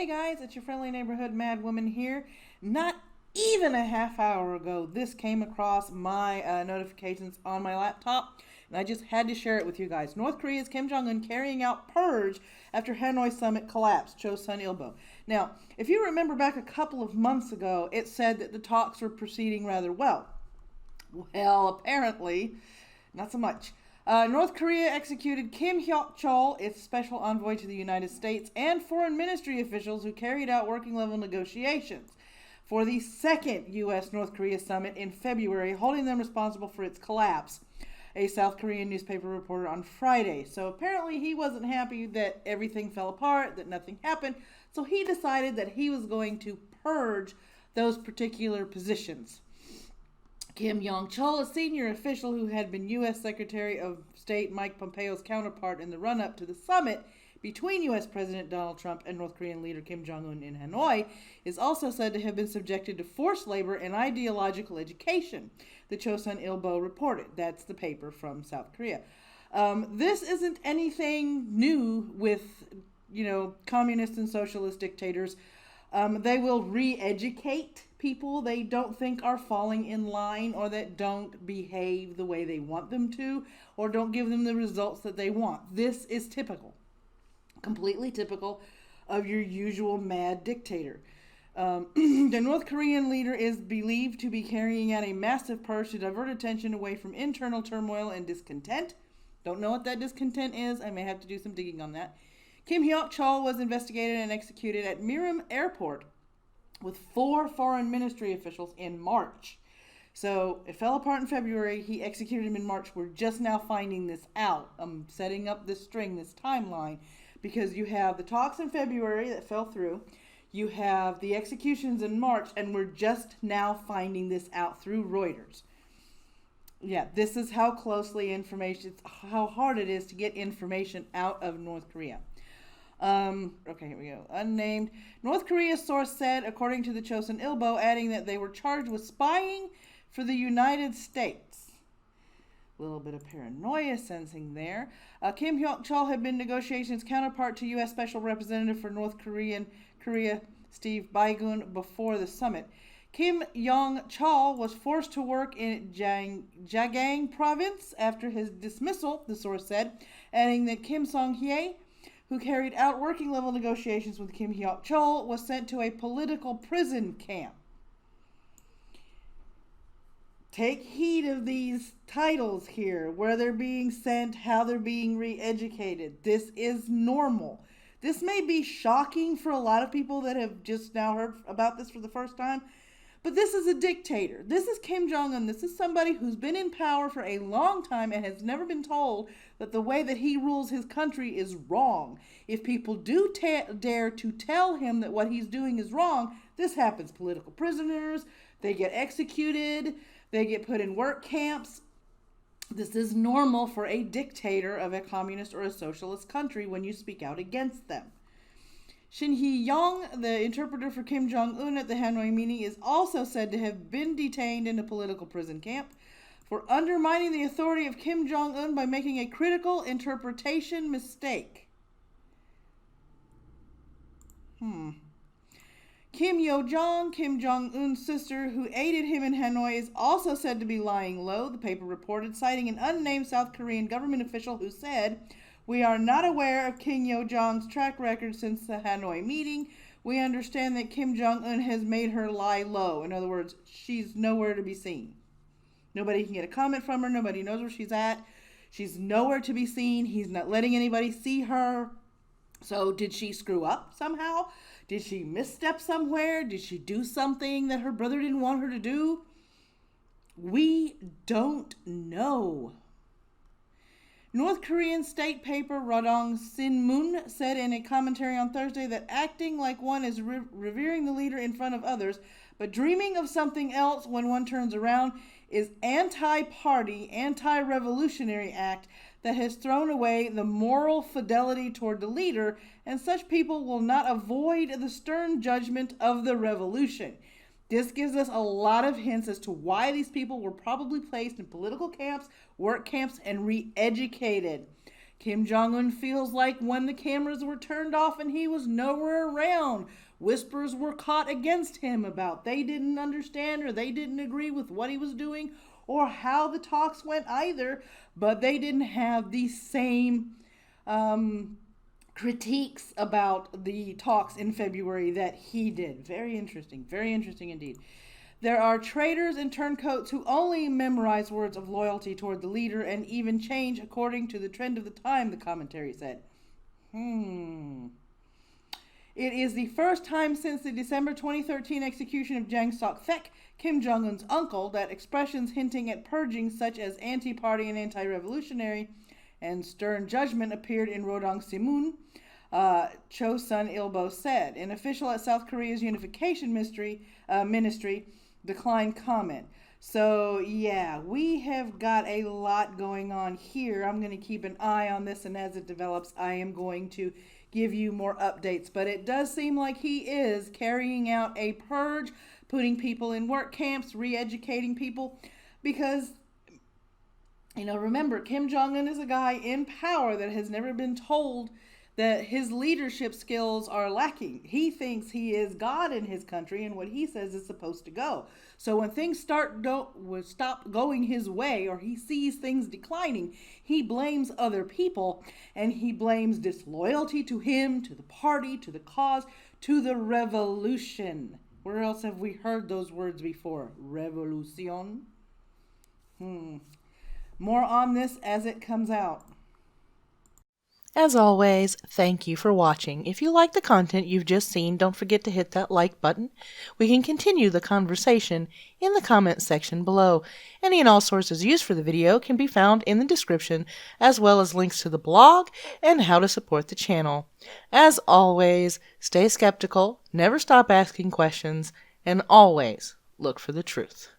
Hey guys, it's your friendly neighborhood mad woman here. Not even a half hour ago, this came across my notifications on my laptop, and I just had to share it with you guys. North Korea's Kim Jong-un carrying out purge after Hanoi summit collapsed, Chosun Ilbo. Now, if you remember back a couple of months ago, it said that the talks were proceeding rather well. Well, apparently, not so much. North Korea executed Kim Hyok-chol, its special envoy to the United States, and foreign ministry officials who carried out working-level negotiations for the second U.S.-North Korea summit in February, holding them responsible for its collapse, a South Korean newspaper reported on Friday. So apparently he wasn't happy that everything fell apart, that nothing happened, so he decided that he was going to purge those particular positions. Kim Yong-chol, a senior official who had been U.S. Secretary of State Mike Pompeo's counterpart in the run-up to the summit between U.S. President Donald Trump and North Korean leader Kim Jong-un in Hanoi, is also said to have been subjected to forced labor and ideological education, the Chosun Ilbo reported. That's the paper from South Korea. This isn't anything new with, communist and socialist dictators. They will re-educate people they don't think are falling in line or that don't behave the way they want them to or don't give them the results that they want. This is typical, completely typical of your usual mad dictator. The North Korean leader is believed to be carrying out a massive purge to divert attention away from internal turmoil and discontent. Don't know what that discontent is. I may have to do some digging on that. Kim Hyok-chol was investigated and executed at Miram Airport with 4 foreign ministry officials in March. So it fell apart in February. He executed him in March. We're just now finding this out. I'm setting up this string, this timeline, because you have the talks in February that fell through. You have the executions in March, and we're just now finding this out through Reuters. Yeah, this is how closely how hard it is to get information out of North Korea. Okay, here we go. Unnamed. North Korea's source said, according to the Chosun Ilbo, adding that they were charged with spying for the United States. A little bit of paranoia sensing there. Kim Hyok-chol had been negotiations counterpart to U.S. Special Representative for North Korea, Steve Baigun, before the summit. Kim Yong-chol was forced to work in Jagang province after his dismissal, the source said, adding that Kim Song-hye, who carried out working-level negotiations with Kim Hyok-chol, was sent to a political prison camp. Take heed of these titles here, where they're being sent, how they're being re-educated. This is normal. This may be shocking for a lot of people that have just now heard about this for the first time, but this is a dictator. This is Kim Jong-un. This is somebody who's been in power for a long time and has never been told that the way that he rules his country is wrong. If people do dare to tell him that what he's doing is wrong, this happens. Political prisoners, they get executed, they get put in work camps. This is normal for a dictator of a communist or a socialist country when you speak out against them. Shin Hee-young, the interpreter for Kim Jong-un at the Hanoi meeting, is also said to have been detained in a political prison camp for undermining the authority of Kim Jong-un by making a critical interpretation mistake. Kim Yo-jong, Kim Jong-un's sister, who aided him in Hanoi, is also said to be lying low, the paper reported, citing an unnamed South Korean government official who said, "We are not aware of Kim Yo-jong's track record since the Hanoi meeting. We understand that Kim Jong-un has made her lie low." In other words, she's nowhere to be seen. Nobody can get a comment from her. Nobody knows where she's at. She's nowhere to be seen. He's not letting anybody see her. So did she screw up somehow? Did she misstep somewhere? Did she do something that her brother didn't want her to do? We don't know. North Korean state paper Rodong Sinmun said in a commentary on Thursday that acting like one is revering the leader in front of others, but dreaming of something else when one turns around, is anti-party, anti-revolutionary act that has thrown away the moral fidelity toward the leader, and such people will not avoid the stern judgment of the revolution. This gives us a lot of hints as to why these people were probably placed in political camps, work camps, and re-educated. Kim Jong-un feels like when the cameras were turned off and he was nowhere around, whispers were caught against him about they didn't understand or they didn't agree with what he was doing or how the talks went either, but they didn't have the same critiques about the talks in February that he did. Very interesting indeed. There are traitors and turncoats who only memorize words of loyalty toward the leader and even change according to the trend of the time, the commentary said. It is the first time since the December 2013 execution of Jang Sok-thek, Kim Jong-un's uncle, that expressions hinting at purging such as anti-party and anti-revolutionary and stern judgment appeared in Rodong Simun, Cho Sun-ilbo said. An official at South Korea's Unification Ministry declined comment. So, yeah, we have got a lot going on here. I'm going to keep an eye on this, and as it develops, I am going to give you more updates. But it does seem like he is carrying out a purge, putting people in work camps, re-educating people, because, you know, remember, Kim Jong-un is a guy in power that has never been told that his leadership skills are lacking. He thinks he is God in his country and what he says is supposed to go. So when things stop going his way, or he sees things declining, he blames other people, and he blames disloyalty to him, to the party, to the cause, to the revolution. Where else have we heard those words before? Revolution? More on this as it comes out. As always, thank you for watching. If you like the content you've just seen, don't forget to hit that like button. We can continue the conversation in the comments section below. Any and all sources used for the video can be found in the description, as well as links to the blog and how to support the channel. As always, stay skeptical, never stop asking questions, and always look for the truth.